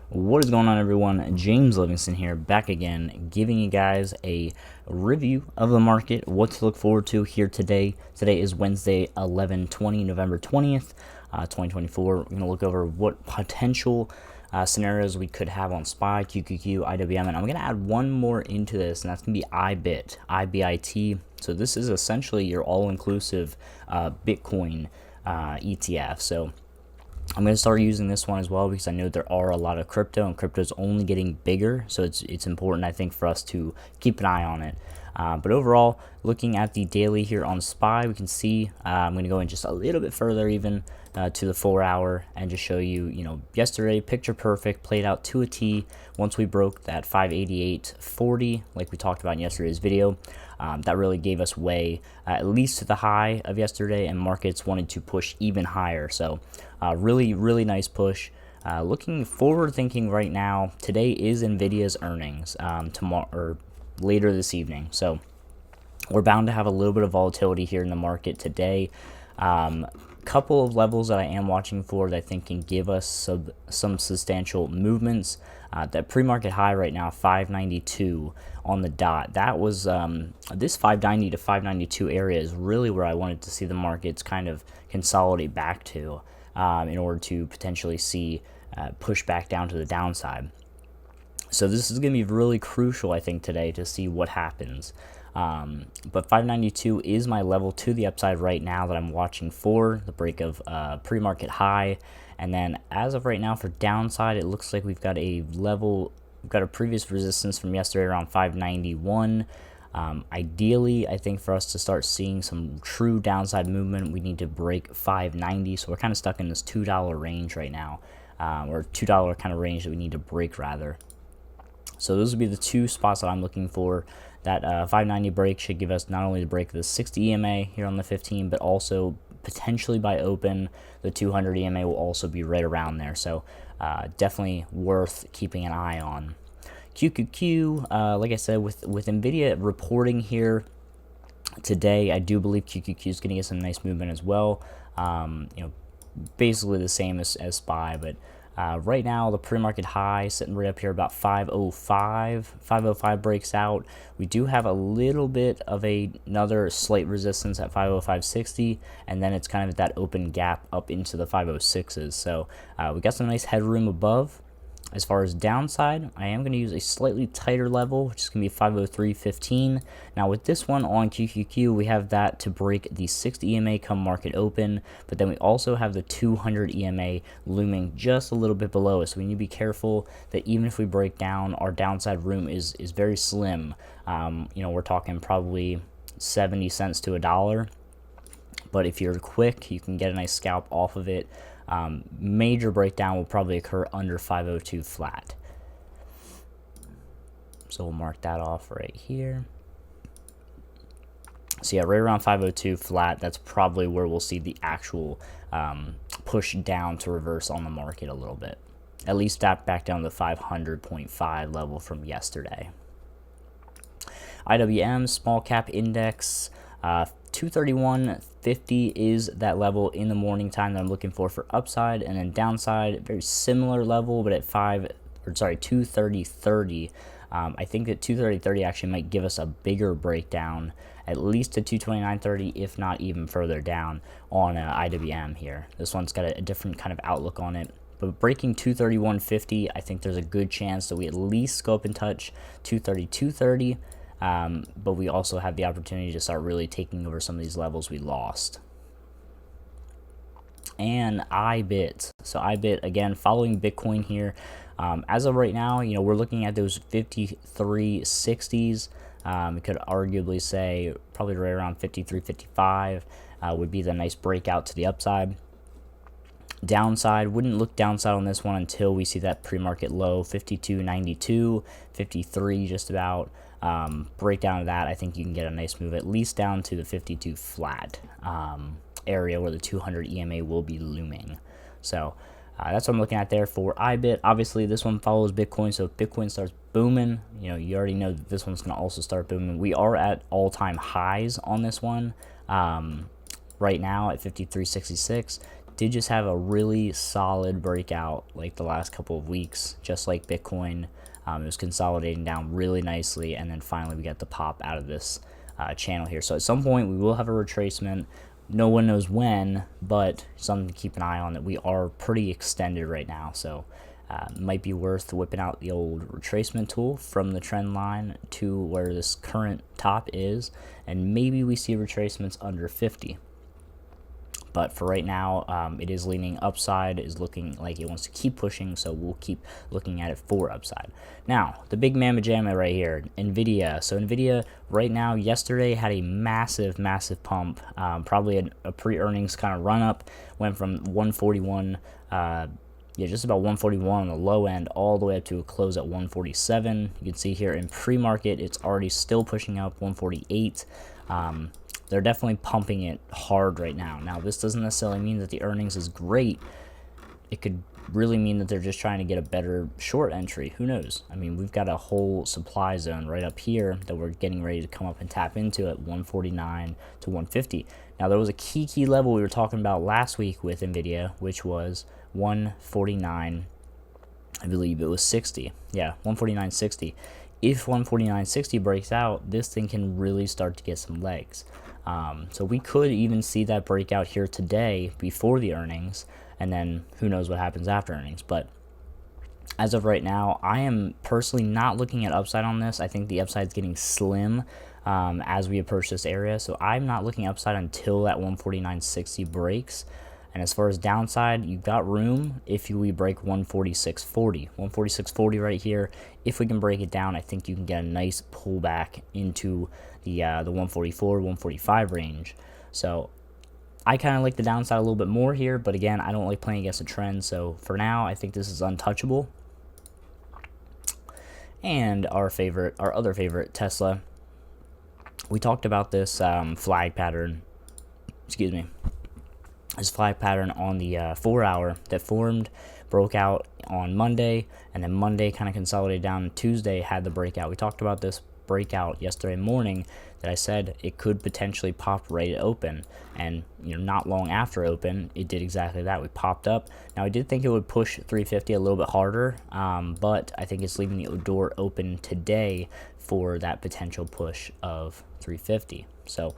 What is going on, everyone? James Livingston here, back again, giving you guys a review of the market, what to look forward to here today. Today is Wednesday, 11/20, November 20th, 2024. We're going to look over what potential scenarios we could have on SPY, QQQ, IWM, and I'm going to add one more into this, and that's going to be IBIT. So this is essentially your all-inclusive Bitcoin ETF. So I'm going to start using this one as well because I know there are a lot of crypto, and crypto is only getting bigger, so it's important, I think, for us to keep an eye on it. But overall, looking at the daily here on SPY, we can see I'm going to go in just a little bit further even to the 4 hour and just show you, yesterday, picture perfect, played out to a T. Once we broke that 588.40, like we talked about in yesterday's video, that really gave us way at least to the high of yesterday, and markets wanted to push even higher. So really nice push. Looking forward thinking right now, today is NVIDIA's earnings, tomorrow or later this evening. So we're bound to have a little bit of volatility here in the market today. Couple of levels that I am watching for that I think can give us some substantial movements. That pre-market high right now, 592 on the dot. That was this 590 to 592 area is really where I wanted to see the markets kind of consolidate back to in order to potentially see push back down to the downside. So this is going to be really crucial, I think, today to see what happens. But 592 is my level to the upside right now that I'm watching for the break of pre-market high. And then as of right now for downside, it looks like we've got a level, we've got a previous resistance from yesterday around 591. Ideally, I think for us to start seeing some true downside movement, we need to break 590. So we're kind of stuck in this $2 range right now, or $2 kind of range that we need to break rather. So those would be the two spots that I'm looking for. That 590 break should give us not only the break of the 60 EMA here on the 15, but also potentially by open, the 200 EMA will also be right around there. So definitely worth keeping an eye on. QQQ, like I said, with NVIDIA reporting here today, I do believe QQQ is going to get some nice movement as well. Basically the same as SPY, but right now, the pre-market high sitting right up here about 505. 505 breaks out. We do have a little bit of another slight resistance at 505.60, and then it's kind of at that open gap up into the 506s. So we got some nice headroom above. As far as downside, I am going to use a slightly tighter level, which is going to be 503.15. Now with this one on QQQ, we have that to break the 60 EMA come market open, but then we also have the 200 EMA looming just a little bit below us. So we need to be careful that even if we break down, our downside room is very slim. We're talking probably 70 cents to $1. But if you're quick, you can get a nice scalp off of it. Major breakdown will probably occur under 502 flat. So we'll mark that off right here. So yeah, right around 502 flat, that's probably where we'll see the actual push down to reverse on the market a little bit. At least back down to the 500.5 level from yesterday. IWM, small cap index, 231.50 is that level in the morning time that I'm looking for upside, and then downside, very similar level, but at 230.30. I think that 230.30 actually might give us a bigger breakdown, at least to 229.30, if not even further down on IWM here. This one's got a different kind of outlook on it. But breaking 231.50, I think there's a good chance that we at least go up and touch 232.30. But we also have the opportunity to start really taking over some of these levels we lost. And IBIT. So IBIT, again, following Bitcoin here. As of right now, we're looking at those 53.60s. We could arguably say probably right around 53.55 would be the nice breakout to the upside. Downside, wouldn't look downside on this one until we see that pre-market low, 52.92, 53 just about. Breakdown of that, I think you can get a nice move at least down to the 52 flat area where the 200 EMA will be looming. So that's what I'm looking at there for IBIT. Obviously, this one follows Bitcoin, so if Bitcoin starts booming, you already know that this one's going to also start booming. We are at all-time highs on this one right now at 53.66. did just have a really solid breakout like the last couple of weeks, just like Bitcoin. It was consolidating down really nicely, and then finally we got the pop out of this channel here. So at some point we will have a retracement. No one knows when, but something to keep an eye on, that we are pretty extended right now. So might be worth whipping out the old retracement tool from the trend line to where this current top is, and maybe we see retracements under 50. But for right now, it is leaning upside, is looking like it wants to keep pushing, so we'll keep looking at it for upside. Now, the big mamma jamma right here, NVDA. So NVIDIA right now, yesterday had a massive, massive pump, probably a pre-earnings kind of run-up, went from 141, just about 141 on the low end, all the way up to a close at 147. You can see here in pre-market, it's already still pushing up, 148. They're definitely pumping it hard right now. Now, this doesn't necessarily mean that the earnings is great. It could really mean that they're just trying to get a better short entry. Who knows? I mean, we've got a whole supply zone right up here that we're getting ready to come up and tap into at 149 to 150. Now, there was a key level we were talking about last week with NVIDIA, which was 149, I believe it was 60. Yeah, 149.60. If 149.60 breaks out, this thing can really start to get some legs. So we could even see that breakout here today before the earnings, and then who knows what happens after earnings. But as of right now, I am personally not looking at upside on this. I think the upside is getting slim as we approach this area, so I'm not looking upside until that 149.60 breaks. And as far as downside, you've got room if we break 146.40. 146.40 right here. If we can break it down, I think you can get a nice pullback into the 144, 145 range. So I kind of like the downside a little bit more here, but again, I don't like playing against a trend. So for now, I think this is untouchable. And our other favorite, Tesla. We talked about this flag pattern. Excuse me. This flag pattern on the 4 hour that formed, broke out on Monday, and then Monday kind of consolidated down. Tuesday had the breakout. We talked about this breakout yesterday morning that I said it could potentially pop right at open, and not long after open it did exactly that. We popped up. Now I did think it would push 350 a little bit harder, but I think it's leaving the door open today for that potential push of 350. So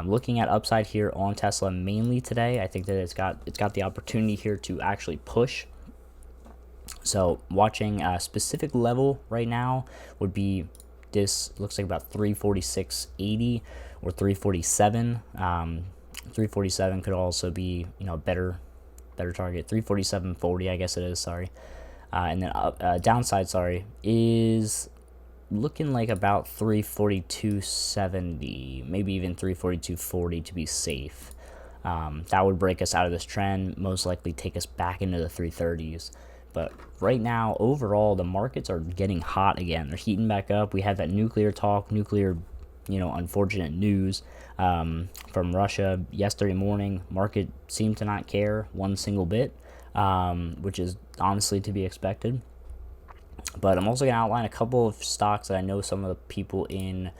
looking at upside here on Tesla mainly today, I think that it's got the opportunity here to actually push. So watching a specific level right now would be, this looks like about 346.80 or 347. 347 could also be a better target. 347.40, I guess it is. Sorry, and then downside, sorry, is looking like about 342.70, maybe even 342.40 to be safe. That would break us out of this trend, most likely take us back into the 330s. But right now, overall, the markets are getting hot again. They're heating back up. We had that nuclear talk, unfortunate news from Russia yesterday morning. Market seemed to not care one single bit, which is honestly to be expected. But I'm also going to outline a couple of stocks that I know some of the people in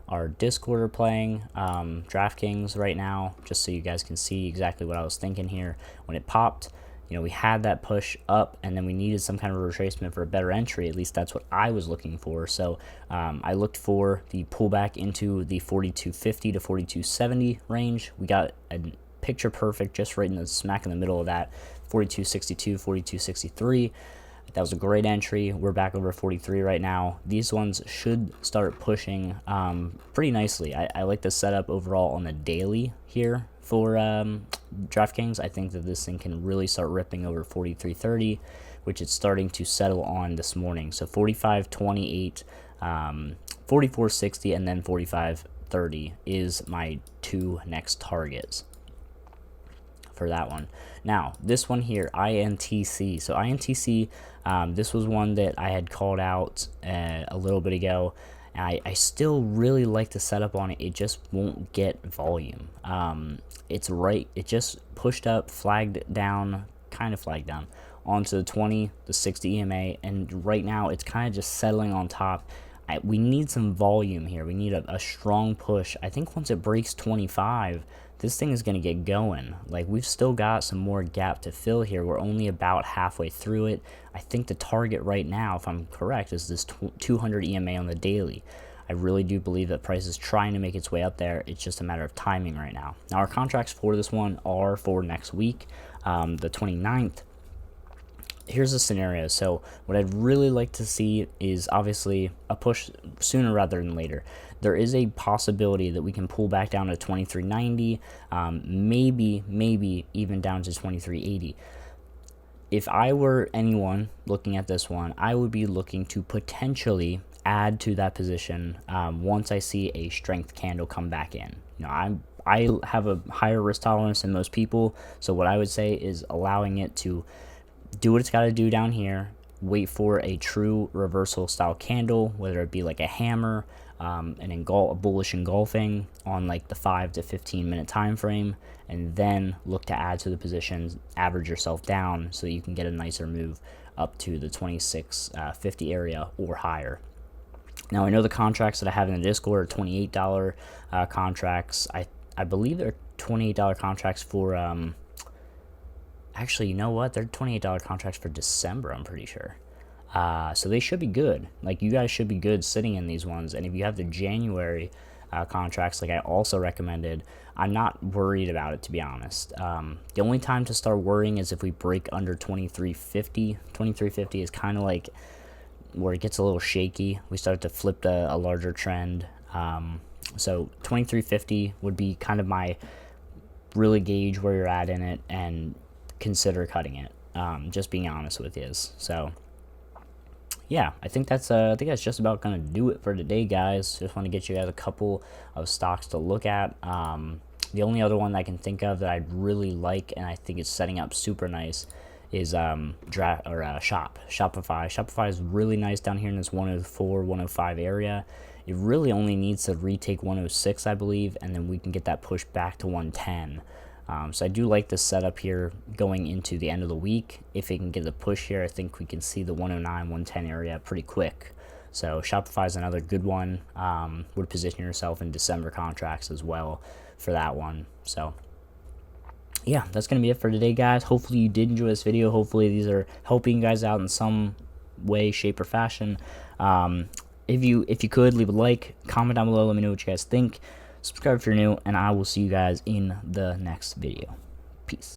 our Discord are playing, DraftKings right now, just so you guys can see exactly what I was thinking here. When it popped, we had that push up, and then we needed some kind of retracement for a better entry. At least that's what I was looking for. So I looked for the pullback into the 42.50 to 42.70 range. We got a picture perfect just right in the smack in the middle of that, 42.62, 42.63. That was a great entry. We're back over 43 right now. These ones should start pushing pretty nicely. I like the setup overall on the daily here for DraftKings. I think that this thing can really start ripping over 43.30, which it's starting to settle on this morning. So 45.28, 44.60, and then 45.30 is my two next targets for that one. Now, this one here, INTC. So INTC, this was one that I had called out a little bit ago, and I still really like the setup on it. It just won't get volume. It just pushed up, flagged down onto the 20, the 60 EMA, and right now it's kind of just settling on top. We need some volume here. We need a strong push. I think once it breaks 25, this thing is going to get going. Like, we've still got some more gap to fill here. We're only about halfway through it. I think the target right now, if I'm correct, is this 200 EMA on the daily. I really do believe that price is trying to make its way up there. It's just a matter of timing right now. Now, our contracts for this one are for next week, the 29th. Here's the scenario. So what I'd really like to see is obviously a push sooner rather than later. There is a possibility that we can pull back down to 2390, maybe even down to 2380. If I were anyone looking at this one, I would be looking to potentially add to that position once I see a strength candle come back in. You know, I have a higher risk tolerance than most people, so what I would say is allowing it to do what it's got to do down here, wait for a true reversal style candle, whether it be like a hammer, a bullish engulfing on like the 5 to 15 minute time frame, and then look to add to the positions, average yourself down so that you can get a nicer move up to the 2650 area or higher. Now, I know the contracts that I have in the Discord are $28 contracts. I believe they're $28 contracts for actually, you know what? They're $28 contracts for December, I'm pretty sure. So they should be good. Like, you guys should be good sitting in these ones. And if you have the January contracts, like I also recommended, I'm not worried about it, to be honest. The only time to start worrying is if we break under 2350. 2350 is kind of like where it gets a little shaky. We start to flip a larger trend. So 2350 would be kind of my really gauge where you're at in it and consider cutting it, just being honest with you. So yeah, I think that's just about gonna do it for today, guys. Just want to get you guys a couple of stocks to look at. The only other one that I can think of that I'd really like, and I think it's setting up super nice, is Shopify. Shopify is really nice down here in this 104, 105 area. It really only needs to retake 106, I believe, and then we can get that push back to 110. So I do like this setup here going into the end of the week. If it can get the push here, I think we can see the 109, 110 area pretty quick. So Shopify is another good one. Would position yourself in December contracts as well for that one. So yeah, that's going to be it for today, guys. Hopefully you did enjoy this video. Hopefully these are helping you guys out in some way, shape, or fashion. If you could, leave a like, comment down below, let me know what you guys think. Subscribe if you're new, and I will see you guys in the next video. Peace.